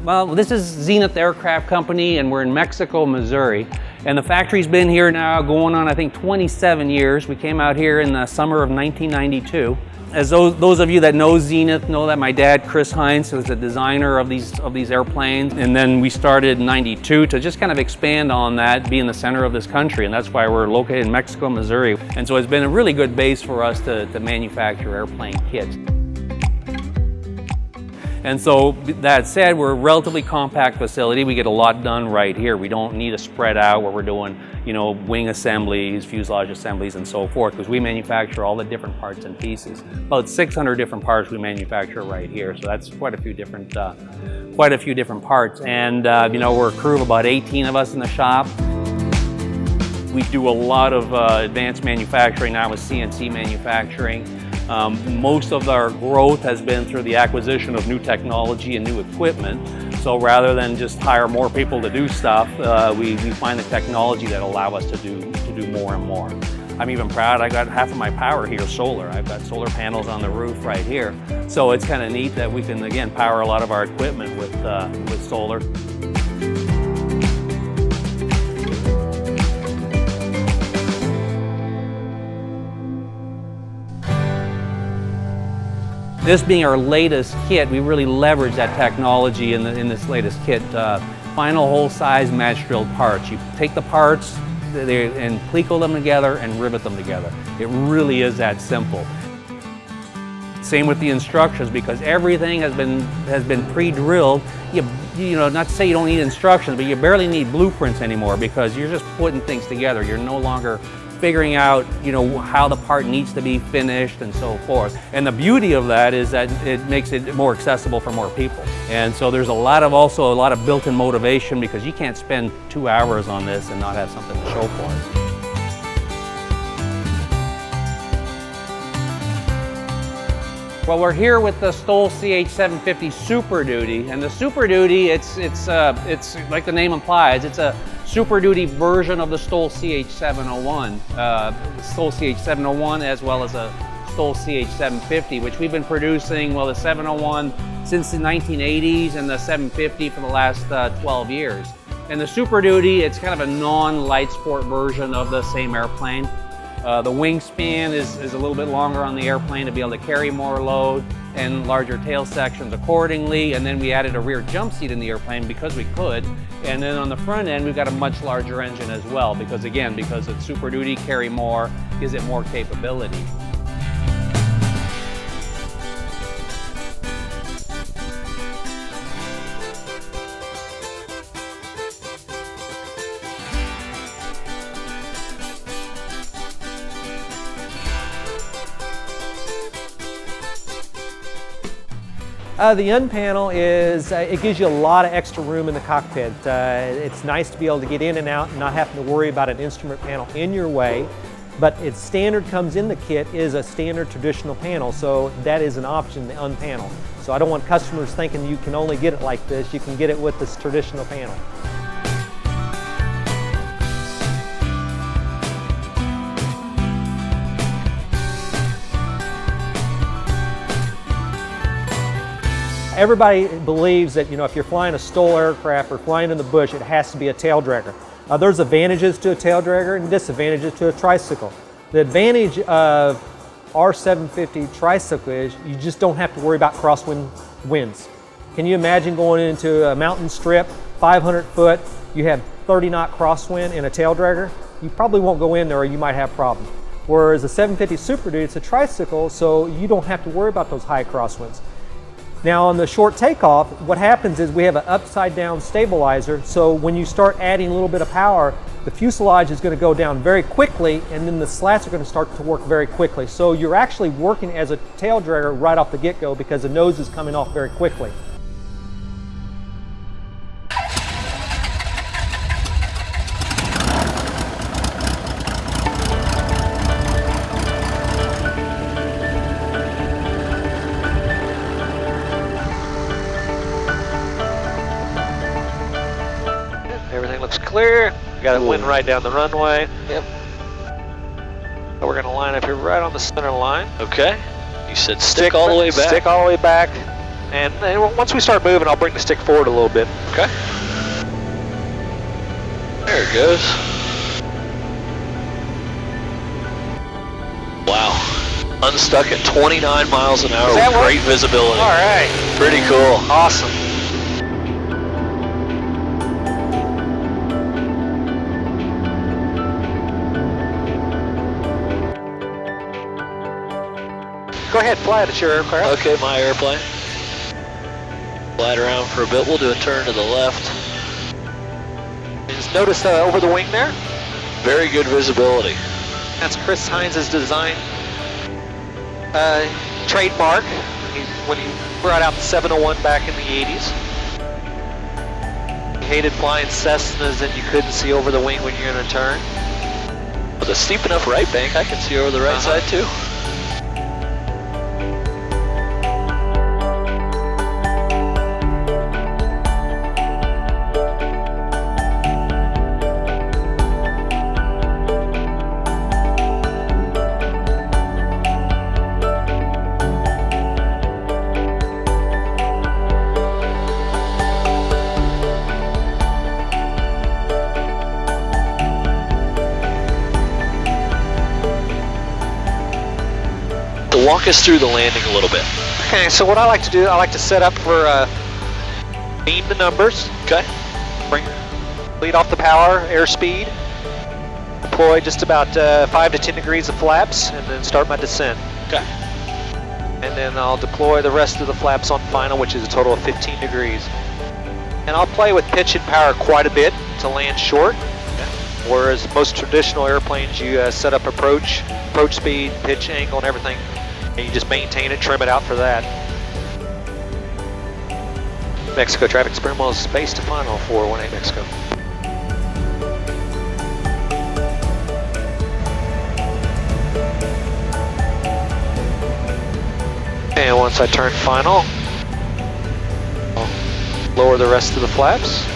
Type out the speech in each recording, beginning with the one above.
Well, this is Zenith Aircraft Company, and we're in Mexico, Missouri. And the factory's been here now going on, I think, 27 years. We came out here in the summer of 1992. As those of you that know Zenith know that my dad, Chris Heinz, was the designer of these airplanes. And then we started in 92 to just kind of expand on that, be in the center of this country. And that's why we're located in Mexico, Missouri. And so it's been a really good base for us to manufacture airplane kits. And so that said, we're a relatively compact facility. We get a lot done right here. We don't need to spread out where we're doing, wing assemblies, fuselage assemblies, and so forth, because we manufacture all the different parts and pieces. About 600 different parts we manufacture right here. So that's quite a few different parts. And we're a crew of about 18 of us in the shop. We do a lot of advanced manufacturing now with CNC manufacturing. Most of our growth has been through the acquisition of new technology and new equipment. So rather than just hire more people to do stuff, we find the technology that allow us to do more and more. I'm even proud, I got half of my power here solar. I've got solar panels on the roof right here. So it's kind of neat that we can, again, power a lot of our equipment with solar. This being our latest kit, we really leverage that technology in this latest kit. Final hole size match drilled parts. You take the parts and pleco them together and rivet them together. It really is that simple. Same with the instructions, because everything has been pre-drilled. Not to say you don't need instructions, but you barely need blueprints anymore, because you're just putting things together. You're no longer figuring out, how the part needs to be finished and so forth. And the beauty of that is that it makes it more accessible for more people. And so there's also a lot of built-in motivation, because you can't spend 2 hours on this and not have something to show for it. Well, we're here with the STOL CH 750 Super Duty, and the Super Duty, it's like the name implies, it's a Super Duty version of the STOL CH 701, the STOL CH 701 as well as a STOL CH 750, which we've been producing, well, the 701 since the 1980s and the 750 for the last 12 years. And the Super Duty, it's kind of a non-light sport version of the same airplane. The wingspan is a little bit longer on the airplane to be able to carry more load, and larger tail sections accordingly. And then we added a rear jump seat in the airplane because we could. And then on the front end, we've got a much larger engine as well, because it's Super Duty, carry more, gives it more capability. The UnPanel it gives you a lot of extra room in the cockpit. It's nice to be able to get in and out and not having to worry about an instrument panel in your way. But its standard comes in the kit is a standard traditional panel, so that is an option, the UnPanel. So I don't want customers thinking you can only get it like this. You can get it with this traditional panel. Everybody believes that if you're flying a STOL aircraft or flying in the bush, it has to be a tail dragger. There's advantages to a tail dragger and disadvantages to a tricycle. The advantage of our 750 tricycle is you just don't have to worry about crosswind winds. Can you imagine going into a mountain strip, 500 foot, you have 30 knot crosswind in a tail dragger? You probably won't go in there, or you might have problems. Whereas a 750 Super Duty, it's a tricycle, so you don't have to worry about those high crosswinds. Now on the short takeoff, what happens is we have an upside down stabilizer, so when you start adding a little bit of power, the fuselage is going to go down very quickly, and then the slats are going to start to work very quickly. So you're actually working as a tail dragger right off the get-go, because the nose is coming off very quickly. Clear. We got a wind right down the runway. Yep. So we're gonna line up here right on the center line. Okay. You said stick all the way back. Stick all the way back. And then once we start moving, I'll bring the stick forward a little bit. Okay. There it goes. Wow. Unstuck at 29 miles an hour with great visibility. All right. Pretty cool. Awesome. Go ahead, fly it. It's your aircraft. Okay, my airplane. Fly it around for a bit. We'll do a turn to the left. Just notice over the wing there. Very good visibility. That's Chris Hines' design trademark when he brought out the 701 back in the 80s. He hated flying Cessnas and you couldn't see over the wing when you're in a turn. With a steep enough right bank, I can see over the right side too. Walk us through the landing a little bit. Okay, so what I like to do, I like to set up for beam the numbers. Okay. Lead off the power, airspeed. Deploy just about 5 to 10 degrees of flaps, and then start my descent. Okay. And then I'll deploy the rest of the flaps on final, which is a total of 15 degrees. And I'll play with pitch and power quite a bit to land short. Okay. Whereas most traditional airplanes, you set up approach speed, pitch angle, and everything. And you just maintain it, trim it out for that. Mexico traffic experimental space to final 418 Mexico. And once I turn final, I'll lower the rest of the flaps.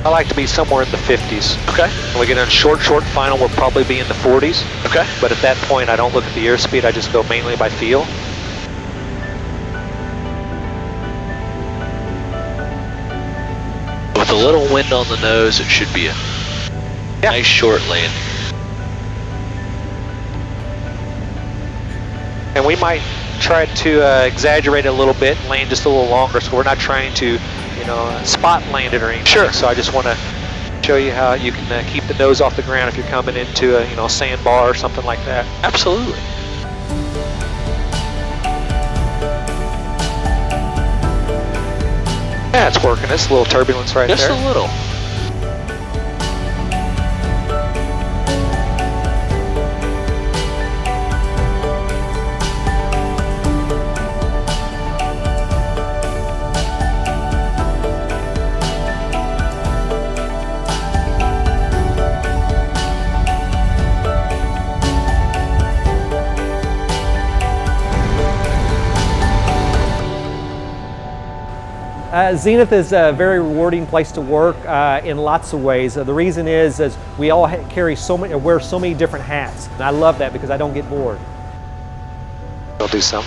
I like to be somewhere in the 50s. Okay. When we get on short final, we'll probably be in the 40s. Okay. But at that point, I don't look at the airspeed, I just go mainly by feel. With a little wind on the nose, it should be a nice short landing. And we might try to exaggerate it a little bit and land just a little longer, so we're not trying to, you know, spot land it or anything. Sure. So I just want to show you how you can keep the nose off the ground if you're coming into a, you know, sandbar or something like that. Absolutely. Yeah, it's working. It's a little turbulence right there. Just a little. Zenith is a very rewarding place to work in lots of ways. The reason is we all carry so many, wear so many different hats, and I love that because I don't get bored. I'll do some.